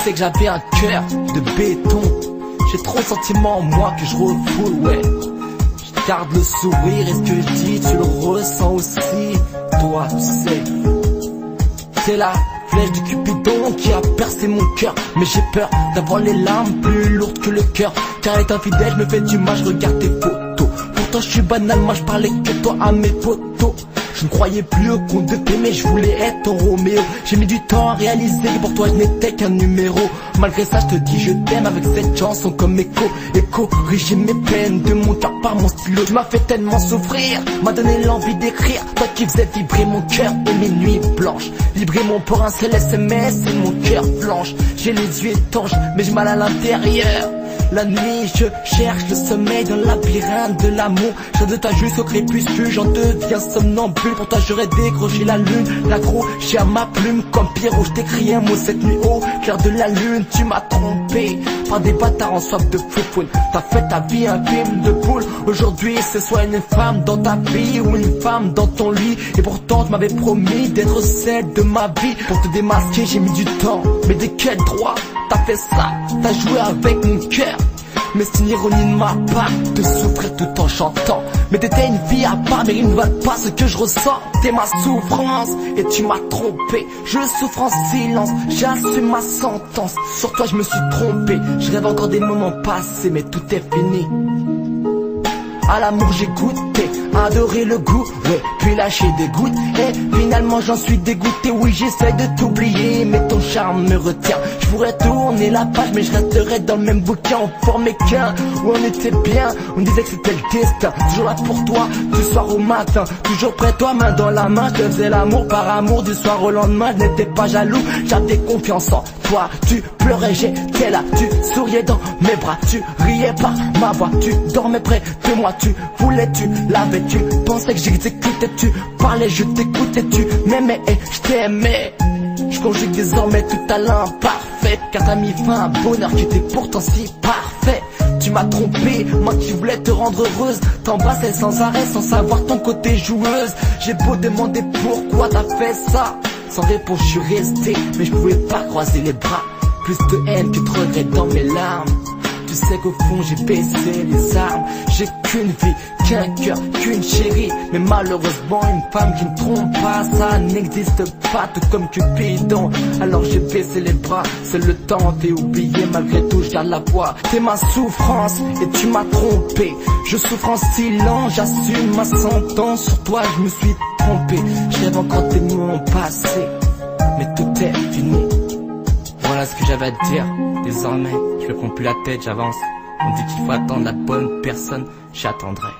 pensais que j'avais un cœur de béton. J'ai trop de sentiments en moi que je refoule, ouais. Je garde le sourire et ce que je dis, tu le ressens aussi. Toi, tu sais, c'est la flèche du Cupidon qui a percé mon cœur. Mais j'ai peur d'avoir les larmes plus lourdes que le cœur. Car être infidèle me fait du mal, je regarde tes photos. Pourtant je suis banal, moi je parlais que toi à mes potos. Je ne croyais plus au conte de fées, mais je voulais être ton Roméo. J'ai mis du temps à réaliser que pour toi je n'étais qu'un numéro. Malgré ça je te dis je t'aime avec cette chanson comme écho. Et corriger mes peines de mon cœur par mon stylo. Tu m'as fait tellement souffrir, m'a donné l'envie d'écrire. Toi qui faisais vibrer mon cœur et mes nuits blanches. Vibrer mon pour un seul SMS et mon cœur blanche. J'ai les yeux étanches mais j'ai mal à l'intérieur. La nuit je cherche le sommeil dans le labyrinthe de l'amour. Je de ta juste au crépuscule, j'en deviens somnambule. Pour toi j'aurais décroché la lune, l'accroché à ma plume. Comme Pierrot je t'écris un mot cette nuit au clair de la lune. Tu m'as trompé par des bâtards en soif de foufoune. T'as fait ta vie un film de poule. Aujourd'hui c'est soit une femme dans ta vie ou une femme dans ton lit. Et pourtant tu m'avais promis d'être celle de ma vie. Pour te démasquer j'ai mis du temps, mais de quel droit t'as fait ça? T'as joué avec mon cœur. Mais c'est une ironie de ma part de souffrir tout en chantant. Mais t'étais une fille à part, mais ils ne valent pas ce que je ressens. T'es ma souffrance et tu m'as trompé. Je souffre en silence, j'assume ma sentence. Sur toi je me suis trompé, je rêve encore des moments passés, mais tout est fini. À l'amour j'ai goûté, adoré le goût, ouais, puis lâché des gouttes. Et finalement j'en suis dégoûté, oui j'essaie de t'oublier, mais ton charme me retient. Je pourrais tourner la page, mais je resterais dans le même bouquin. On formait qu'un, où on était bien, on disait que c'était le destin. Toujours là pour toi, du soir au matin, toujours près toi, main dans la main. Je te faisais l'amour par amour, du soir au lendemain. Je n'étais pas jaloux, j'avais confiance en toi. Tu pleurais, j'étais là, tu souriais dans mes bras. Tu riais par ma voix, tu dormais près de moi. Tu voulais, tu l'avais, tu pensais que j'exécutais. Tu parlais, je t'écoutais, tu m'aimais et je t'aimais. Je conjugue désormais tout à l'imparfait, car t'as mis fin à un bonheur qui était pourtant si parfait. Tu m'as trompé, moi qui voulais te rendre heureuse. T'embrassais sans arrêt, sans savoir ton côté joueuse. J'ai beau demander pourquoi t'as fait ça, sans réponse je suis resté, mais je pouvais pas croiser les bras. Plus de haine que de regrets dans mes larmes. Tu sais qu'au fond j'ai baissé les armes. J'ai qu'une vie, qu'un cœur, qu'une chérie. Mais malheureusement une femme qui ne trompe pas, ça n'existe pas, tout comme Cupidon. Alors j'ai baissé les bras, c'est le temps, t'es oublié, malgré tout je garde la voix. T'es ma souffrance et tu m'as trompé. Je souffre en silence, j'assume ma sentence. Sur toi je me suis trompé, je rêve encore des moments passés, mais tout est fini. Voilà ce que j'avais à te dire. Désormais, je me prends plus la tête, j'avance. On dit qu'il faut attendre la bonne personne, j'attendrai.